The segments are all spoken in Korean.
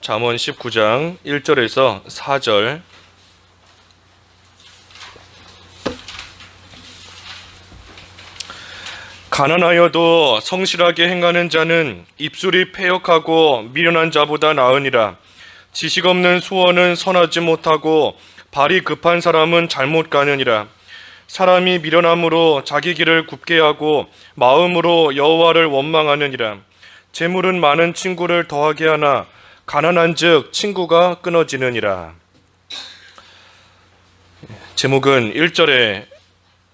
잠언 19장 1절에서 4절. 가난하여도 성실하게 행하는 자는 입술이 패역하고 미련한 자보다 나으니라. 지식 없는 수원은 선하지 못하고 발이 급한 사람은 잘못 가느니라. 사람이 미련함으로 자기 길을 굽게 하고 마음으로 여호와를 원망하느니라. 재물은 많은 친구를 더하게 하나 가난한즉 친구가 끊어지느니라. 제목은 1절의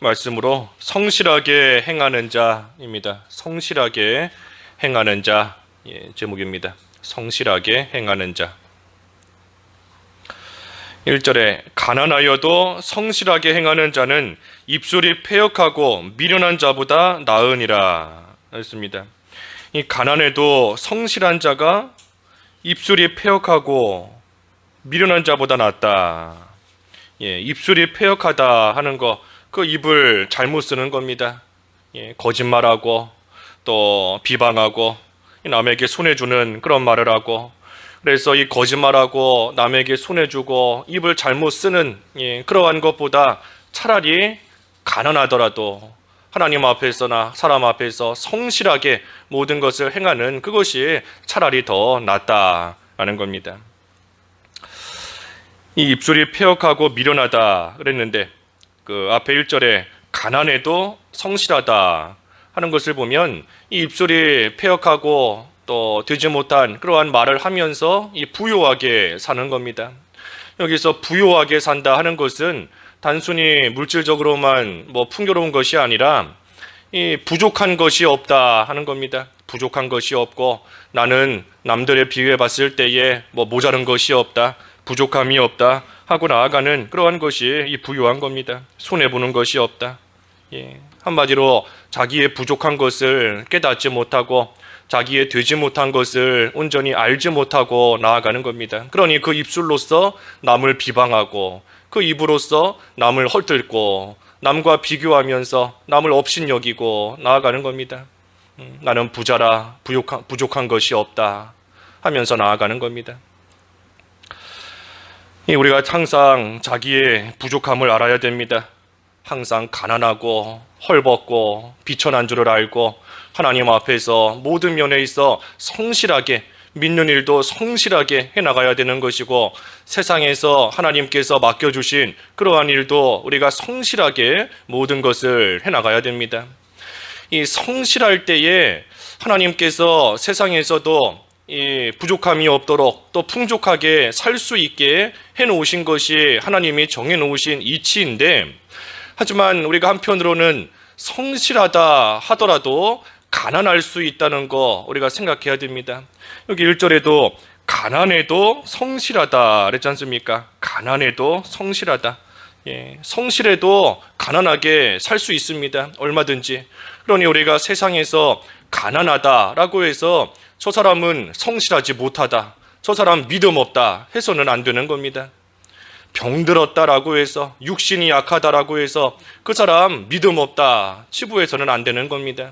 말씀으로 성실하게 행하는 자입니다. 성실하게 행하는 자, 제목입니다. 성실하게 행하는 자. 1절에 가난하여도 성실하게 행하는 자는 입술이 패역하고 미련한 자보다 나으니라 했습니다. 이 가난해도 성실한 자가 입술이 패역하고 미련한 자보다 낫다. 입술이 패역하다 하는 거, 그 입을 잘못 쓰는 겁니다. 거짓말하고 또 비방하고 남에게 손해주는 그런 말을 하고, 그래서 이 거짓말하고 남에게 손해주고 입을 잘못 쓰는 그러한 것보다 차라리 가난하더라도 하나님 앞에서나 사람 앞에서 성실하게 모든 것을 행하는 그것이 차라리 더 낫다라는 겁니다. 이 입술이 패역하고 미련하다 그랬는데 그 앞에 1절에 가난해도 성실하다 하는 것을 보면 이 입술이 패역하고 또 되지 못한 그러한 말을 하면서 이 부요하게 사는 겁니다. 여기서 부요하게 산다 하는 것은 단순히 물질적으로만 풍요로운 것이 아니라 이 부족한 것이 없다 하는 겁니다. 부족한 것이 없고 나는 남들에 비교해 봤을 때에 모자른 것이 없다, 부족함이 없다 하고 나아가는 그러한 것이 이 부요한 겁니다. 손해보는 것이 없다. 한마디로 자기의 부족한 것을 깨닫지 못하고 자기의 되지 못한 것을 온전히 알지 못하고 나아가는 겁니다. 그러니 그 입술로서 남을 비방하고 그 입으로서 남을 헐뜯고 남과 비교하면서 남을 업신여기고 나아가는 겁니다. 나는 부자라 부족한 것이 없다 하면서 나아가는 겁니다. 우리가 항상 자기의 부족함을 알아야 됩니다. 항상 가난하고 헐벗고 비천한 줄을 알고 하나님 앞에서 모든 면에 있어 성실하게 믿는 일도 성실하게 해나가야 되는 것이고, 세상에서 하나님께서 맡겨주신 그러한 일도 우리가 성실하게 모든 것을 해나가야 됩니다. 이 성실할 때에 하나님께서 세상에서도 이 부족함이 없도록 또 풍족하게 살 수 있게 해놓으신 것이 하나님이 정해놓으신 이치인데, 하지만 우리가 한편으로는 성실하다 하더라도 가난할 수 있다는 거 우리가 생각해야 됩니다. 여기 1절에도 가난해도 성실하다 그랬지 않습니까? 가난해도 성실하다. 성실해도 가난하게 살 수 있습니다. 얼마든지. 그러니 우리가 세상에서 가난하다라고 해서 저 사람은 성실하지 못하다, 저 사람 믿음 없다 해서는 안 되는 겁니다. 병들었다라고 해서, 육신이 약하다라고 해서 그 사람 믿음 없다 치부해서는 안 되는 겁니다.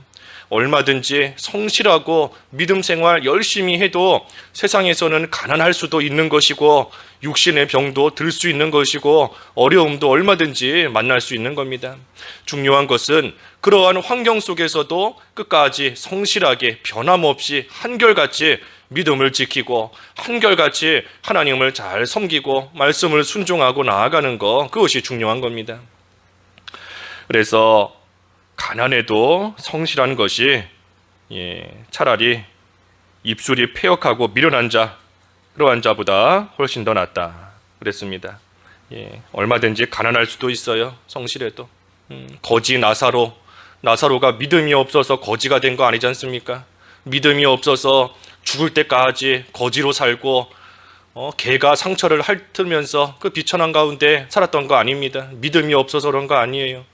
얼마든지 성실하고 믿음 생활 열심히 해도 세상에서는 가난할 수도 있는 것이고 육신의 병도 들 수 있는 것이고 어려움도 얼마든지 만날 수 있는 겁니다. 중요한 것은 그러한 환경 속에서도 끝까지 성실하게 변함없이 한결같이 믿음을 지키고 한결같이 하나님을 잘 섬기고 말씀을 순종하고 나아가는 것, 그것이 중요한 겁니다. 그래서 가난해도 성실한 것이 차라리 입술이 패역하고 미련한 자, 그러한 자보다 훨씬 더 낫다 그랬습니다. 얼마든지 가난할 수도 있어요. 성실해도. 거지 나사로가 믿음이 없어서 거지가 된 거 아니지 않습니까? 믿음이 없어서 죽을 때까지 거지로 살고 개가 상처를 핥으면서 그 비천한 가운데 살았던 거 아닙니다. 믿음이 없어서 그런 거 아니에요.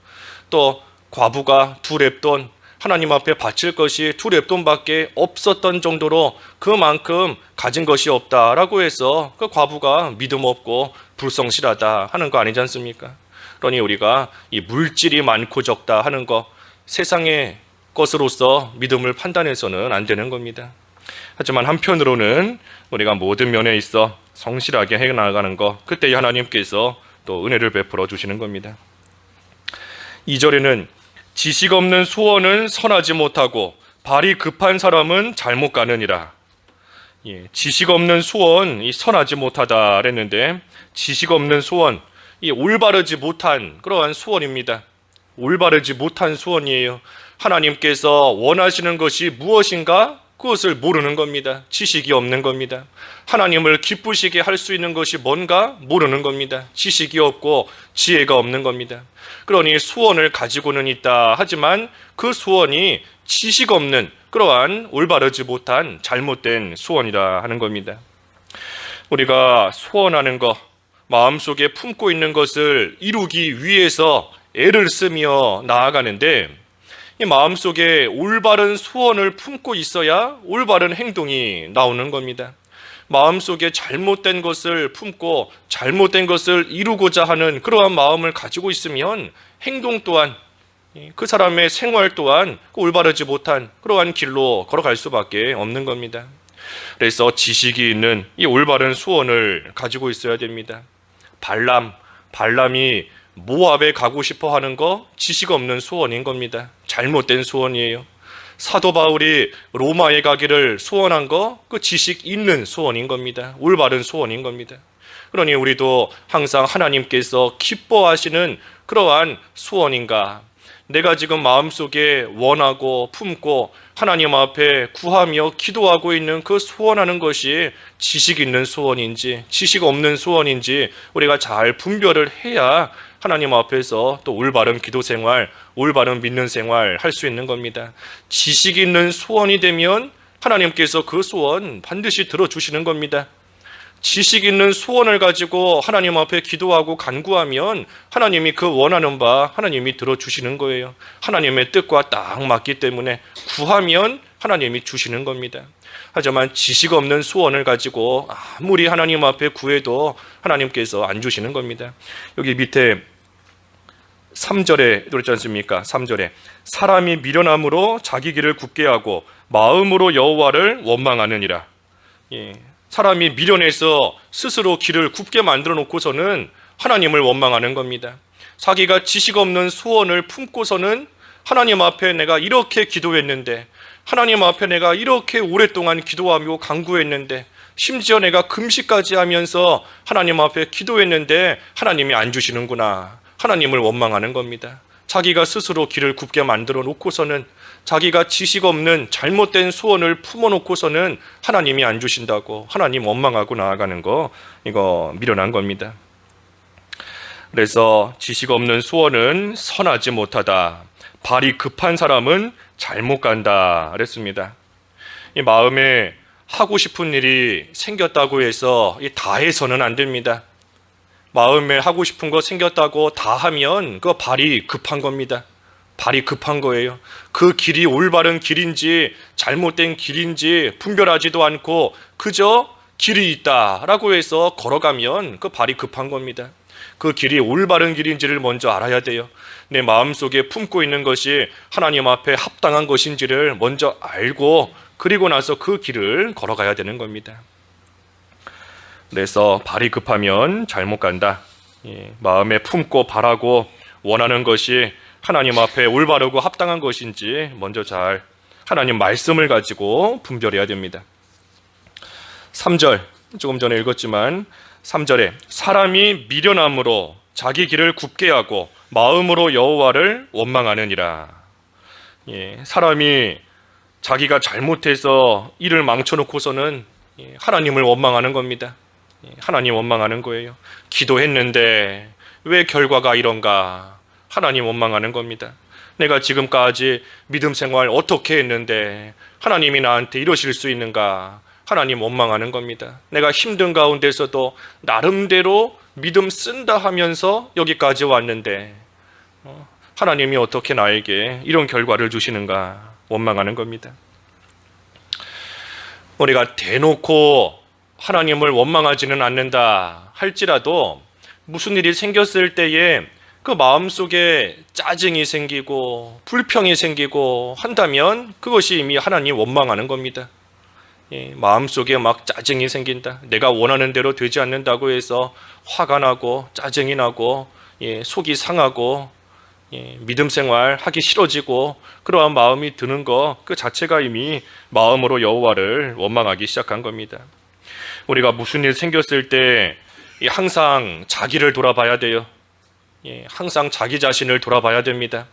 또 과부가 2렙돈, 하나님 앞에 바칠 것이 2렙돈밖에 없었던 정도로 그만큼 가진 것이 없다라고 해서 그 과부가 믿음 없고 불성실하다 하는 거 아니지 않습니까? 그러니 우리가 이 물질이 많고 적다 하는 거, 세상의 것으로서 믿음을 판단해서는 안 되는 겁니다. 하지만 한편으로는 우리가 모든 면에 있어 성실하게 해나가는 것, 그때 하나님께서 또 은혜를 베풀어 주시는 겁니다. 2절에는 지식 없는 수원은 선하지 못하고 발이 급한 사람은 잘못 가느니라. 지식 없는 수원, 이 선하지 못하다 그랬는데, 지식 없는 수원, 이 올바르지 못한 그러한 수원입니다. 올바르지 못한 수원이에요. 하나님께서 원하시는 것이 무엇인가? 그것을 모르는 겁니다. 지식이 없는 겁니다. 하나님을 기쁘시게 할 수 있는 것이 뭔가 모르는 겁니다. 지식이 없고 지혜가 없는 겁니다. 그러니 수원을 가지고는 있다 하지만 그 수원이 지식 없는 그러한 올바르지 못한 잘못된 수원이라 하는 겁니다. 우리가 소원하는 것, 마음속에 품고 있는 것을 이루기 위해서 애를 쓰며 나아가는데, 이 마음속에 올바른 소원을 품고 있어야 올바른 행동이 나오는 겁니다. 마음속에 잘못된 것을 품고 잘못된 것을 이루고자 하는 그러한 마음을 가지고 있으면 행동 또한, 그 사람의 생활 또한 올바르지 못한 그러한 길로 걸어갈 수밖에 없는 겁니다. 그래서 지식이 있는 이 올바른 소원을 가지고 있어야 됩니다. 발람이 모압에 가고 싶어 하는 거 지식 없는 소원인 겁니다. 잘못된 소원이에요. 사도 바울이 로마에 가기를 소원한 거 그 지식 있는 소원인 겁니다. 올바른 소원인 겁니다. 그러니 우리도 항상 하나님께서 기뻐하시는 그러한 소원인가, 내가 지금 마음속에 원하고 품고 하나님 앞에 구하며 기도하고 있는 그 소원하는 것이 지식 있는 소원인지 지식 없는 소원인지 우리가 잘 분별을 해야 하나님 앞에서 또 올바른 기도 생활, 올바른 믿는 생활 할 수 있는 겁니다. 지식 있는 소원이 되면 하나님께서 그 소원 반드시 들어주시는 겁니다. 지식 있는 소원을 가지고 하나님 앞에 기도하고 간구하면 하나님이 그 원하는 바 하나님이 들어주시는 거예요. 하나님의 뜻과 딱 맞기 때문에 구하면 하나님이 주시는 겁니다. 하지만 지식 없는 소원을 가지고 아무리 하나님 앞에 구해도 하나님께서 안 주시는 겁니다. 여기 밑에 3절에 그렇지 않습니까? 3절에 사람이 미련함으로 자기 길을 굳게 하고 마음으로 여호와를 원망하느니라. 사람이 미련해서 스스로 길을 굽게 만들어 놓고서는 하나님을 원망하는 겁니다. 자기가 지식 없는 소원을 품고서는 하나님 앞에 내가 이렇게 기도했는데, 하나님 앞에 내가 이렇게 오랫동안 기도하며 간구했는데, 심지어 내가 금식까지 하면서 하나님 앞에 기도했는데 하나님이 안 주시는구나. 하나님을 원망하는 겁니다. 자기가 스스로 길을 굽게 만들어 놓고서는, 자기가 지식 없는 잘못된 소원을 품어 놓고서는 하나님이 안 주신다고 하나님 원망하고 나아가는 거, 이거 미련한 겁니다. 그래서 지식 없는 소원은 선하지 못하다, 발이 급한 사람은 잘못 간다 그랬습니다. 이 마음에 하고 싶은 일이 생겼다고 해서 다 해서는 안 됩니다. 마음에 하고 싶은 거 생겼다고 다 하면 그 발이 급한 겁니다. 발이 급한 거예요. 그 길이 올바른 길인지 잘못된 길인지 분별하지도 않고 그저 길이 있다라고 해서 걸어가면 그 발이 급한 겁니다. 그 길이 올바른 길인지를 먼저 알아야 돼요. 내 마음속에 품고 있는 것이 하나님 앞에 합당한 것인지를 먼저 알고 그리고 나서 그 길을 걸어가야 되는 겁니다. 그래서 발이 급하면 잘못 간다. 마음에 품고 바라고 원하는 것이 하나님 앞에 올바르고 합당한 것인지 먼저 잘 하나님 말씀을 가지고 분별해야 됩니다. 3절, 조금 전에 읽었지만 3절에 사람이 미련함으로 자기 길을 굽게 하고 마음으로 여호와를 원망하느니라. 사람이 자기가 잘못해서 일을 망쳐놓고서는 하나님을 원망하는 겁니다. 하나님 원망하는 거예요. 기도했는데 왜 결과가 이런가? 하나님 원망하는 겁니다. 내가 지금까지 믿음 생활 어떻게 했는데 하나님이 나한테 이러실 수 있는가? 하나님 원망하는 겁니다. 내가 힘든 가운데서도 나름대로 믿음 쓴다 하면서 여기까지 왔는데 하나님이 어떻게 나에게 이런 결과를 주시는가? 원망하는 겁니다. 우리가 대놓고 하나님을 원망하지는 않는다 할지라도 무슨 일이 생겼을 때에 그 마음속에 짜증이 생기고 불평이 생기고 한다면 그것이 이미 하나님 원망하는 겁니다. 마음속에 막 짜증이 생긴다. 내가 원하는 대로 되지 않는다고 해서 화가 나고 짜증이 나고 속이 상하고 믿음 생활 하기 싫어지고 그러한 마음이 드는 것 그 자체가 이미 마음으로 여호와를 원망하기 시작한 겁니다. 우리가 무슨 일 생겼을 때 항상 자기를 돌아봐야 돼요. 항상 자기 자신을 돌아봐야 됩니다.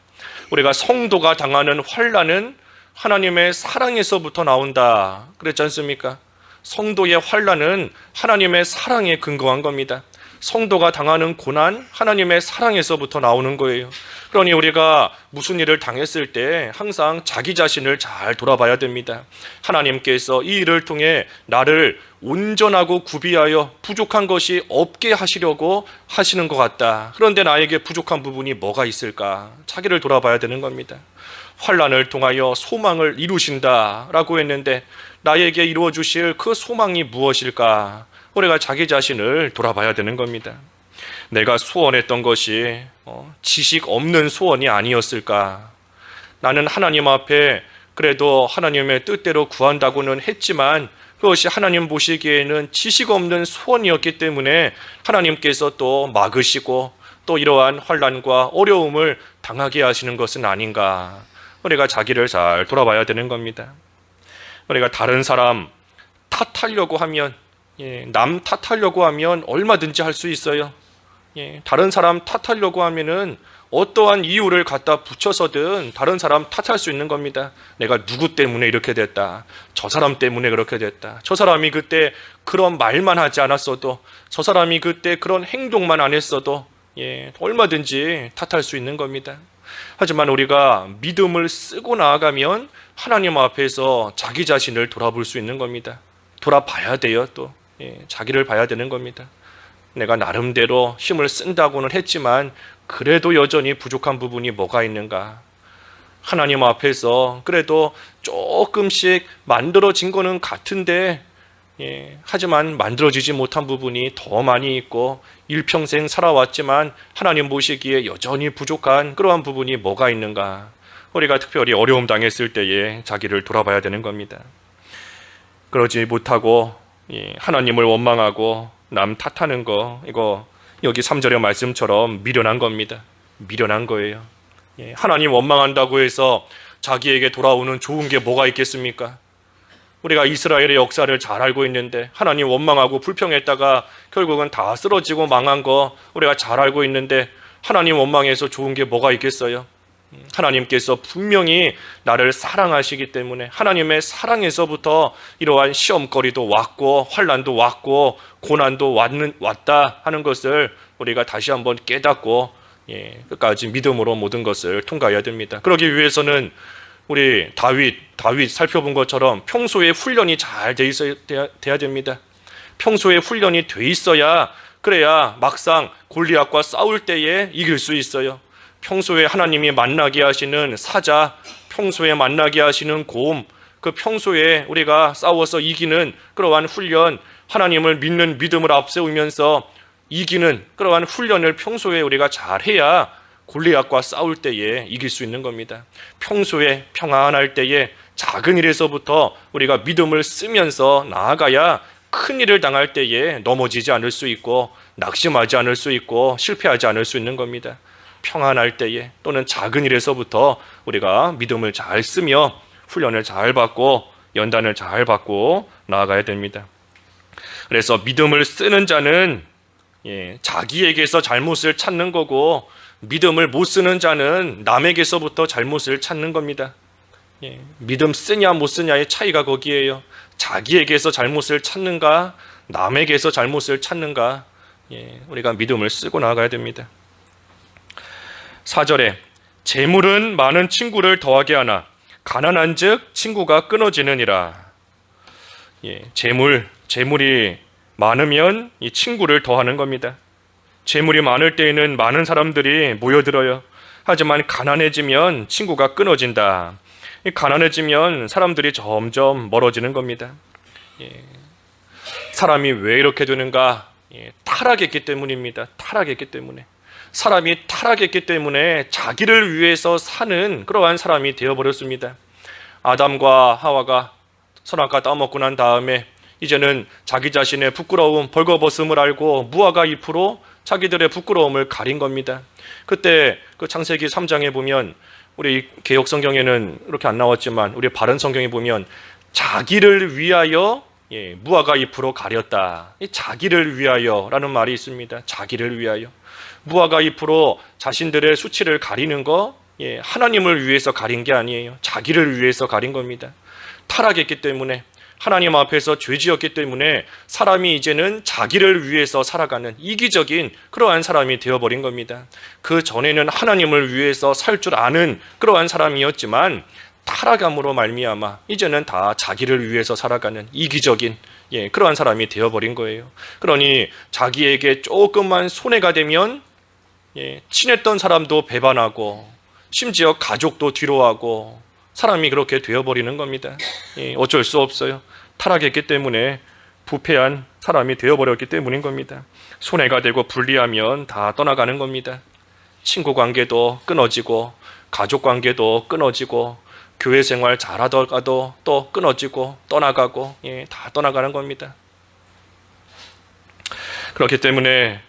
우리가 성도가 당하는 환난은 하나님의 사랑에서부터 나온다 그랬지 않습니까? 성도의 환난은 하나님의 사랑에 근거한 겁니다. 성도가 당하는 고난 하나님의 사랑에서부터 나오는 거예요. 그러니 우리가 무슨 일을 당했을 때 항상 자기 자신을 잘 돌아봐야 됩니다. 하나님께서 이 일을 통해 나를 온전하고 구비하여 부족한 것이 없게 하시려고 하시는 것 같다. 그런데 나에게 부족한 부분이 뭐가 있을까? 자기를 돌아봐야 되는 겁니다. 환난을 통하여 소망을 이루신다라고 했는데 나에게 이루어 주실 그 소망이 무엇일까? 우리가 자기 자신을 돌아봐야 되는 겁니다. 내가 소원했던 것이 지식 없는 소원이 아니었을까? 나는 하나님 앞에 그래도 하나님의 뜻대로 구한다고는 했지만 그것이 하나님 보시기에는 지식 없는 소원이었기 때문에 하나님께서 또 막으시고 또 이러한 환난과 어려움을 당하게 하시는 것은 아닌가? 우리가 자기를 잘 돌아봐야 되는 겁니다. 우리가 다른 사람 탓하려고 하면 남 탓하려고 하면 얼마든지 할 수 있어요. 다른 사람 탓하려고 하면은 어떠한 이유를 갖다 붙여서든 다른 사람 탓할 수 있는 겁니다. 내가 누구 때문에 이렇게 됐다. 저 사람 때문에 그렇게 됐다. 저 사람이 그때 그런 말만 하지 않았어도, 저 사람이 그때 그런 행동만 안 했어도 얼마든지 탓할 수 있는 겁니다. 하지만 우리가 믿음을 쓰고 나아가면 하나님 앞에서 자기 자신을 돌아볼 수 있는 겁니다. 돌아봐야 돼요. 또 자기를 봐야 되는 겁니다. 내가 나름대로 힘을 쓴다고는 했지만 그래도 여전히 부족한 부분이 뭐가 있는가? 하나님 앞에서 그래도 조금씩 만들어진 거는 같은데 하지만 만들어지지 못한 부분이 더 많이 있고 일평생 살아왔지만 하나님 보시기에 여전히 부족한 그러한 부분이 뭐가 있는가? 우리가 특별히 어려움 당했을 때에 자기를 돌아봐야 되는 겁니다. 그러지 못하고 하나님을 원망하고 남 탓하는 거, 이거 여기 3절의 말씀처럼 미련한 겁니다. 미련한 거예요. 하나님 원망한다고 해서 자기에게 돌아오는 좋은 게 뭐가 있겠습니까? 우리가 이스라엘의 역사를 잘 알고 있는데 하나님 원망하고 불평했다가 결국은 다 쓰러지고 망한 거 우리가 잘 알고 있는데 하나님 원망해서 좋은 게 뭐가 있겠어요? 하나님께서 분명히 나를 사랑하시기 때문에 하나님의 사랑에서부터 이러한 시험거리도 왔고 환난도 왔고 고난도 왔다 하는 것을 우리가 다시 한번 깨닫고 끝까지 믿음으로 모든 것을 통과해야 됩니다. 그러기 위해서는 우리 다윗 살펴본 것처럼 평소에 훈련이 잘 돼야 됩니다. 평소에 훈련이 돼 있어야 그래야 막상 골리앗과 싸울 때에 이길 수 있어요. 평소에 하나님이 만나게 하시는 사자, 평소에 만나게 하시는 곰, 그 평소에 우리가 싸워서 이기는 그러한 훈련, 하나님을 믿는 믿음을 앞세우면서 이기는 그러한 훈련을 평소에 우리가 잘해야 골리앗과 싸울 때에 이길 수 있는 겁니다. 평소에 평안할 때에 작은 일에서부터 우리가 믿음을 쓰면서 나아가야 큰 일을 당할 때에 넘어지지 않을 수 있고 낙심하지 않을 수 있고 실패하지 않을 수 있는 겁니다. 평안할 때에 또는 작은 일에서부터 우리가 믿음을 잘 쓰며 훈련을 잘 받고 연단을 잘 받고 나아가야 됩니다. 그래서 믿음을 쓰는 자는 자기에게서 잘못을 찾는 거고 믿음을 못 쓰는 자는 남에게서부터 잘못을 찾는 겁니다. 믿음 쓰냐 못 쓰냐의 차이가 거기에요. 자기에게서 잘못을 찾는가 남에게서 잘못을 찾는가 우리가 믿음을 쓰고 나아가야 됩니다. 4절에 재물은 많은 친구를 더하게 하나 가난한 즉 친구가 끊어지느니라. 재물이 많으면 이 친구를 더하는 겁니다. 재물이 많을 때에는 많은 사람들이 모여들어요. 하지만 가난해지면 친구가 끊어진다. 가난해지면 사람들이 점점 멀어지는 겁니다. 사람이 왜 이렇게 되는가? 타락했기 때문입니다. 타락했기 때문에. 사람이 타락했기 때문에 자기를 위해서 사는 그러한 사람이 되어버렸습니다. 아담과 하와가 선악과 따먹고 난 다음에 이제는 자기 자신의 부끄러움, 벌거벗음을 알고 무화과 잎으로 자기들의 부끄러움을 가린 겁니다. 그때 그 창세기 3장에 보면 우리 개역 성경에는 이렇게 안 나왔지만 우리 바른 성경에 보면 자기를 위하여 무화과 잎으로 가렸다. 이 자기를 위하여라는 말이 있습니다. 자기를 위하여. 무화과 잎으로 자신들의 수치를 가리는 거 하나님을 위해서 가린 게 아니에요. 자기를 위해서 가린 겁니다. 타락했기 때문에 하나님 앞에서 죄지었기 때문에 사람이 이제는 자기를 위해서 살아가는 이기적인 그러한 사람이 되어버린 겁니다. 그 전에는 하나님을 위해서 살 줄 아는 그러한 사람이었지만 타락함으로 말미암아 이제는 다 자기를 위해서 살아가는 이기적인 그러한 사람이 되어버린 거예요. 그러니 자기에게 조금만 손해가 되면 친했던 사람도 배반하고 심지어 가족도 뒤로하고 사람이 그렇게 되어버리는 겁니다. 어쩔 수 없어요. 타락했기 때문에 부패한 사람이 되어버렸기 때문인 겁니다. 손해가 되고 불리하면 다 떠나가는 겁니다. 친구 관계도 끊어지고 가족 관계도 끊어지고 교회 생활 잘하다가도 또 끊어지고 떠나가고 다 떠나가는 겁니다. 그렇기 때문에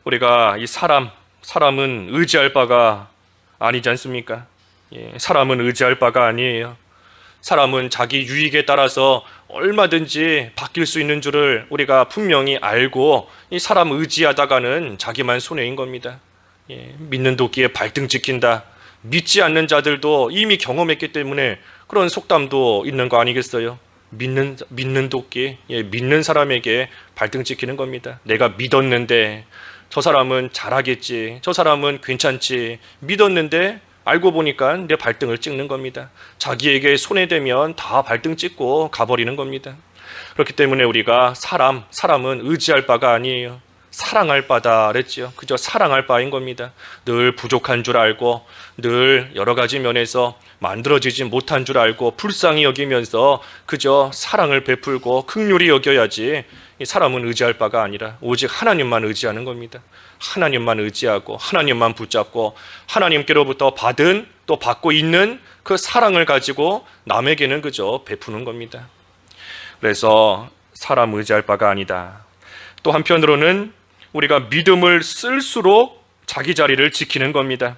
우리가 이 사람은 의지할 바가 아니지 않습니까? 사람은 의지할 바가 아니에요. 사람은 자기 유익에 따라서 얼마든지 바뀔 수 있는 줄을 우리가 분명히 알고 이 사람 의지하다가는 자기만 손해인 겁니다. 믿는 도끼에 발등 찍힌다. 믿지 않는 자들도 이미 경험했기 때문에 그런 속담도 있는 거 아니겠어요? 믿는 도끼, 믿는 사람에게 발등 찍히는 겁니다. 내가 믿었는데 저 사람은 잘하겠지, 저 사람은 괜찮지, 믿었는데 알고 보니까 내 발등을 찍는 겁니다. 자기에게 손해되면 다 발등 찍고 가버리는 겁니다. 그렇기 때문에 우리가 사람은 의지할 바가 아니에요. 사랑할 바다 그랬지요. 그저 사랑할 바인 겁니다. 늘 부족한 줄 알고 늘 여러 가지 면에서 만들어지지 못한 줄 알고 불쌍히 여기면서 그저 사랑을 베풀고 긍휼히 여겨야지. 이 사람은 의지할 바가 아니라 오직 하나님만 의지하는 겁니다. 하나님만 의지하고 하나님만 붙잡고 하나님께로부터 받은 또 받고 있는 그 사랑을 가지고 남에게는 그저 베푸는 겁니다. 그래서 사람 의지할 바가 아니다. 또 한편으로는 우리가 믿음을 쓸수록 자기 자리를 지키는 겁니다.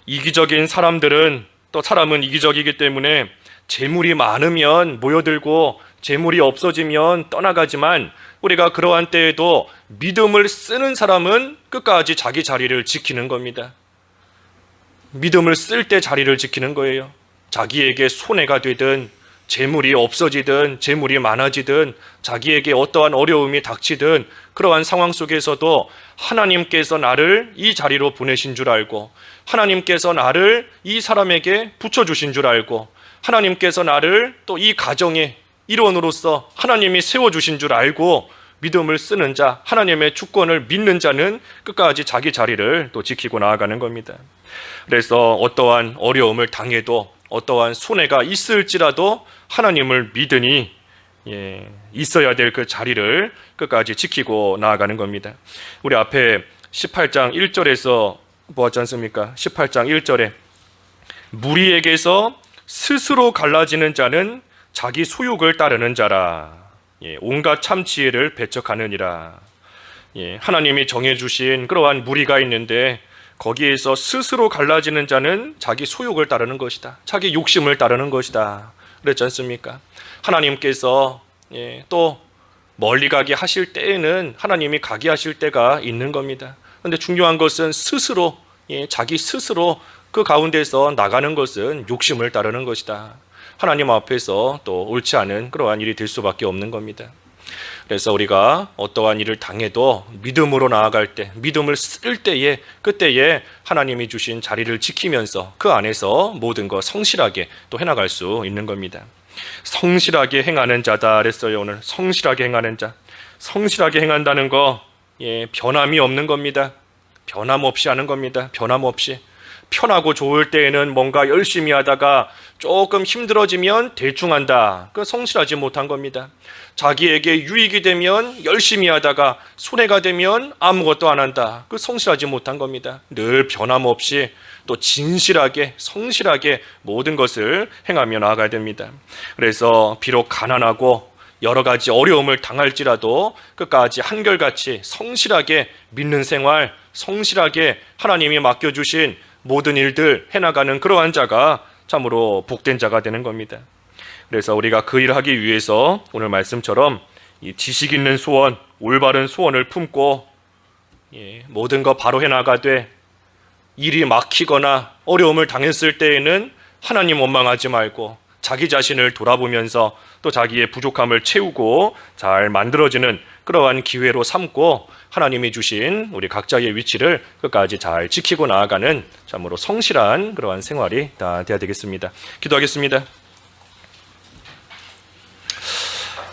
이기적인 사람들은 또 사람은 이기적이기 때문에 재물이 많으면 모여들고 재물이 없어지면 떠나가지만 우리가 그러한 때에도 믿음을 쓰는 사람은 끝까지 자기 자리를 지키는 겁니다. 믿음을 쓸 때 자리를 지키는 거예요. 자기에게 손해가 되든 재물이 없어지든 재물이 많아지든 자기에게 어떠한 어려움이 닥치든 그러한 상황 속에서도 하나님께서 나를 이 자리로 보내신 줄 알고 하나님께서 나를 이 사람에게 붙여주신 줄 알고 하나님께서 나를 또 이 가정의 일원으로서 하나님이 세워주신 줄 알고 믿음을 쓰는 자, 하나님의 주권을 믿는 자는 끝까지 자기 자리를 또 지키고 나아가는 겁니다. 그래서 어떠한 어려움을 당해도 어떠한 손해가 있을지라도 하나님을 믿으니 있어야 될 그 자리를 끝까지 지키고 나아가는 겁니다. 우리 앞에 18장 1절에서 보았지 않습니까? 18장 1절에 무리에게서 스스로 갈라지는 자는 자기 소욕을 따르는 자라. 온갖 참지혜를 배척하느니라. 하나님이 정해주신 그러한 무리가 있는데 거기에서 스스로 갈라지는 자는 자기 소욕을 따르는 것이다. 자기 욕심을 따르는 것이다. 그랬지 않습니까? 하나님께서 또 멀리 가게 하실 때에는 하나님이 가게 하실 때가 있는 겁니다. 그런데 중요한 것은 스스로 자기 스스로 그 가운데서 나가는 것은 욕심을 따르는 것이다. 하나님 앞에서 또 옳지 않은 그러한 일이 될 수밖에 없는 겁니다. 그래서 우리가 어떠한 일을 당해도 믿음으로 나아갈 때, 믿음을 쓸 때에 그때에 하나님이 주신 자리를 지키면서 그 안에서 모든 것 성실하게 또 해나갈 수 있는 겁니다. 성실하게 행하는 자다 그랬어요. 오늘 성실하게 행하는 자, 성실하게 행한다는 거 변함이 없는 겁니다. 변함 없이 하는 겁니다. 변함 없이. 편하고 좋을 때에는 뭔가 열심히 하다가 조금 힘들어지면 대충 한다. 그 성실하지 못한 겁니다. 자기에게 유익이 되면 열심히 하다가 손해가 되면 아무것도 안 한다. 그 성실하지 못한 겁니다. 늘 변함없이 또 진실하게 성실하게 모든 것을 행하며 나아가야 됩니다. 그래서 비록 가난하고 여러 가지 어려움을 당할지라도 끝까지 한결같이 성실하게 믿는 생활, 성실하게 하나님이 맡겨주신 모든 일들 해나가는 그러한 자가 참으로 복된 자가 되는 겁니다. 그래서 우리가 그 일을 하기 위해서 오늘 말씀처럼 이 지식 있는 소원, 올바른 소원을 품고 모든 거 바로 해나가되 일이 막히거나 어려움을 당했을 때에는 하나님 원망하지 말고 자기 자신을 돌아보면서 또 자기의 부족함을 채우고 잘 만들어지는 그러한 기회로 삼고 하나님이 주신 우리 각자의 위치를 끝까지 잘 지키고 나아가는 참으로 성실한 그러한 생활이 다 되어야 되겠습니다. 기도하겠습니다.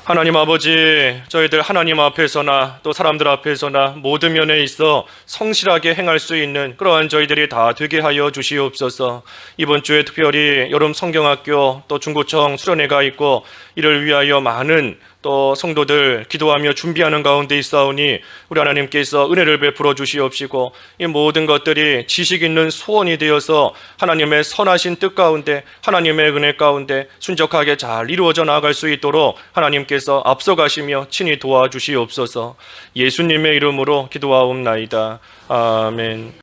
하나님 아버지, 저희들 하나님 앞에서나 또 사람들 앞에서나 모든 면에 있어 성실하게 행할 수 있는 그러한 저희들이 다 되게 하여 주시옵소서. 이번 주에 특별히 여름 성경학교 또 중고청 수련회가 있고 이를 위하여 많은 또 성도들 기도하며 준비하는 가운데 있사오니 우리 하나님께서 은혜를 베풀어 주시옵시고 이 모든 것들이 지식 있는 소원이 되어서 하나님의 선하신 뜻 가운데 하나님의 은혜 가운데 순적하게 잘 이루어져 나아갈 수 있도록 하나님께서 앞서가시며 친히 도와주시옵소서. 예수님의 이름으로 기도하옵나이다. 아멘.